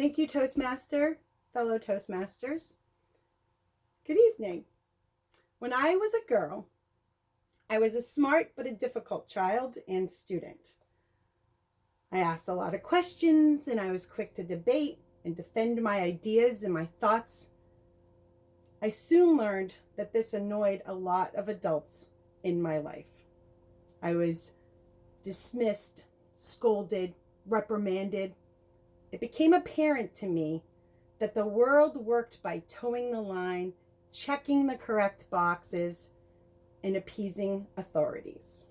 Thank you, Toastmaster, fellow Toastmasters. Good evening. When I was a girl, I was a smart but a difficult child and student. I asked a lot of questions and I was quick to debate and defend my ideas and my thoughts. I soon learned that this annoyed a lot of adults in my life. I was dismissed, scolded, reprimanded. It became apparent to me that the world worked by towing the line, checking the correct boxes, and appeasing authorities.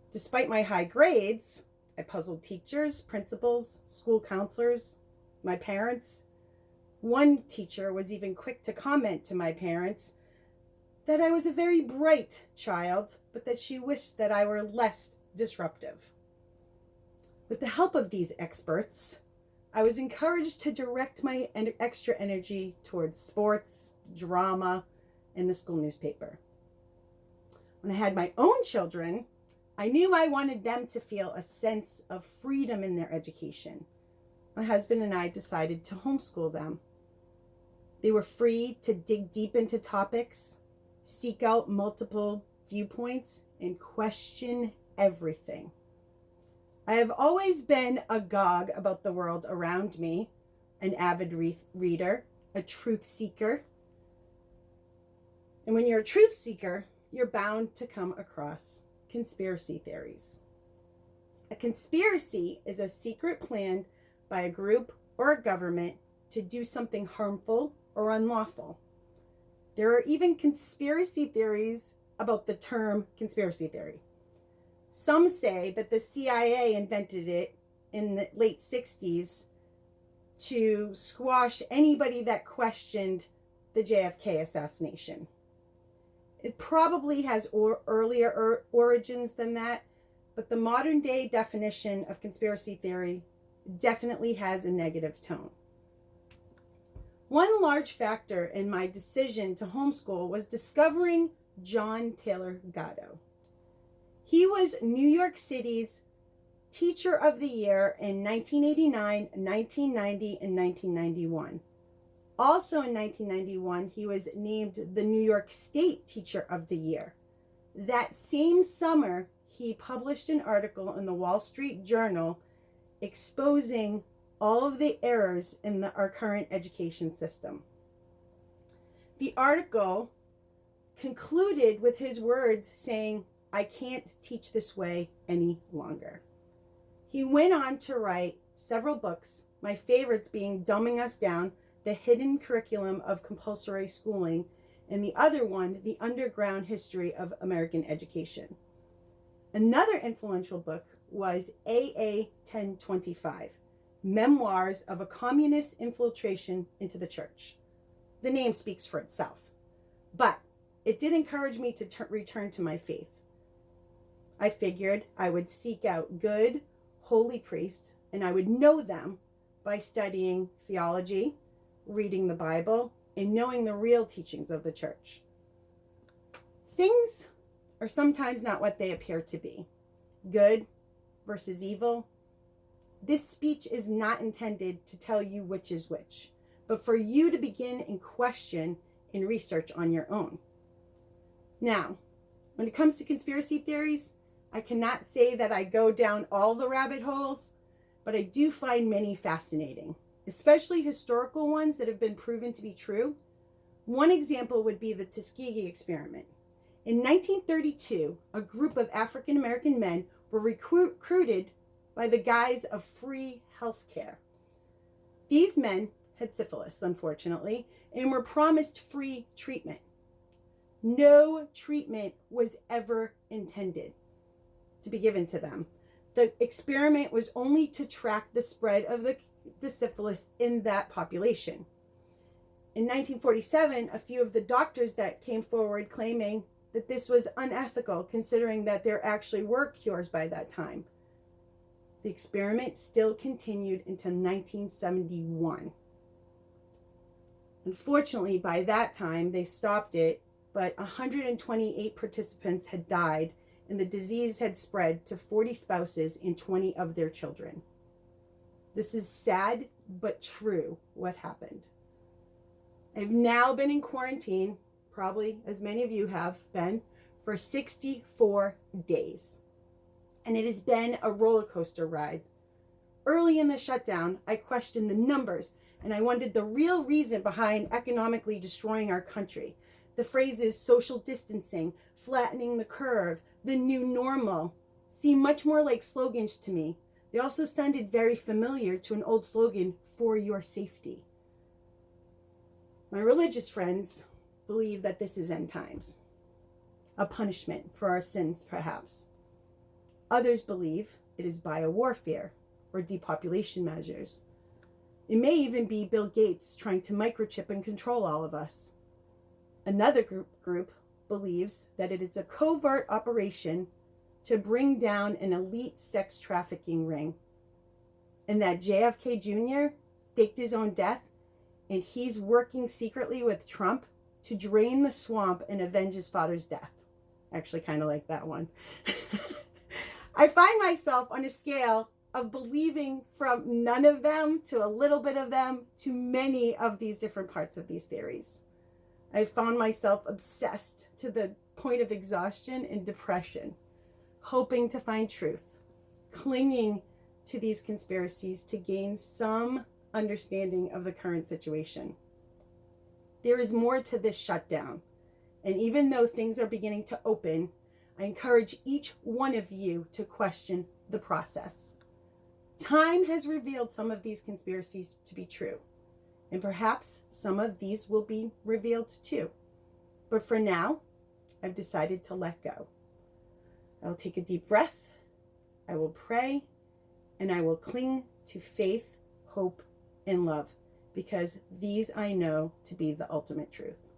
Despite my high grades, I puzzled teachers, principals, school counselors, my parents. One teacher was even quick to comment to my parents that I was a very bright child, but that she wished that I were less disruptive. With the help of these experts, I was encouraged to direct my extra energy towards sports, drama, and the school newspaper. When I had my own children, I knew I wanted them to feel a sense of freedom in their education. My husband and I decided to homeschool them. They were free to dig deep into topics, seek out multiple viewpoints, and question everything. I have always been agog about the world around me, an avid reader, a truth seeker. And when you're a truth seeker, you're bound to come across conspiracy theories. A conspiracy is a secret plan by a group or a government to do something harmful or unlawful. There are even conspiracy theories about the term conspiracy theory. Some say that the CIA invented it in the late 60s to squash anybody that questioned the JFK assassination. It probably has earlier origins than that, but the modern day definition of conspiracy theory definitely has a negative tone. One large factor in my decision to homeschool was discovering John Taylor Gatto. He was New York City's Teacher of the Year in 1989, 1990, and 1991. Also in 1991, he was named the New York State Teacher of the Year. That same summer, he published an article in the Wall Street Journal exposing all of the errors in our current education system. The article concluded with his words saying, "I can't teach this way any longer." He went on to write several books, my favorites being Dumbing Us Down, The Hidden Curriculum of Compulsory Schooling, and the other one, The Underground History of American Education. Another influential book was AA 1025, Memoirs of a Communist Infiltration into the Church. The name speaks for itself, but it did encourage me to return to my faith. I figured I would seek out good, holy priests, and I would know them by studying theology, reading the Bible, and knowing the real teachings of the church. Things are sometimes not what they appear to be. Good versus evil. This speech is not intended to tell you which is which, but for you to begin and question and research on your own. Now, when it comes to conspiracy theories, I cannot say that I go down all the rabbit holes, but I do find many fascinating, especially historical ones that have been proven to be true. One example would be the Tuskegee experiment. In 1932, a group of African American men were recruited by the guise of free health care. These men had syphilis, unfortunately, and were promised free treatment. No treatment was ever intended to be given to them. The experiment was only to track the spread of the syphilis in that population. In 1947, a few of the doctors that came forward claiming that this was unethical, considering that there actually were cures by that time. The experiment still continued until 1971. Unfortunately, by that time, they stopped it, but 128 participants had died, and the disease had spread to 40 spouses and 20 of their children. This is sad, but true what happened. I've now been in quarantine, probably as many of you have been, for 64 days. And it has been a roller coaster ride. Early in the shutdown, I questioned the numbers and I wondered the real reason behind economically destroying our country. The phrases social distancing, flattening the curve, the new normal seem much more like slogans to me. They also sounded very familiar to an old slogan, for your safety. My religious friends believe that this is end times, a punishment for our sins, perhaps. Others believe it is biowarfare or depopulation measures. It may even be Bill Gates trying to microchip and control all of us. Another group believes that it is a covert operation to bring down an elite sex trafficking ring, and that JFK Jr. faked his own death, and he's working secretly with Trump to drain the swamp and avenge his father's death. I actually kind of like that one. I find myself on a scale of believing from none of them to a little bit of them to many of these different parts of these theories. I found myself obsessed to the point of exhaustion and depression, hoping to find truth, clinging to these conspiracies to gain some understanding of the current situation. There is more to this shutdown, and even though things are beginning to open, I encourage each one of you to question the process. Time has revealed some of these conspiracies to be true, and perhaps some of these will be revealed too. But for now, I've decided to let go. I will take a deep breath, I will pray, and I will cling to faith, hope, and love, because these I know to be the ultimate truth.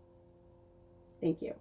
Thank you.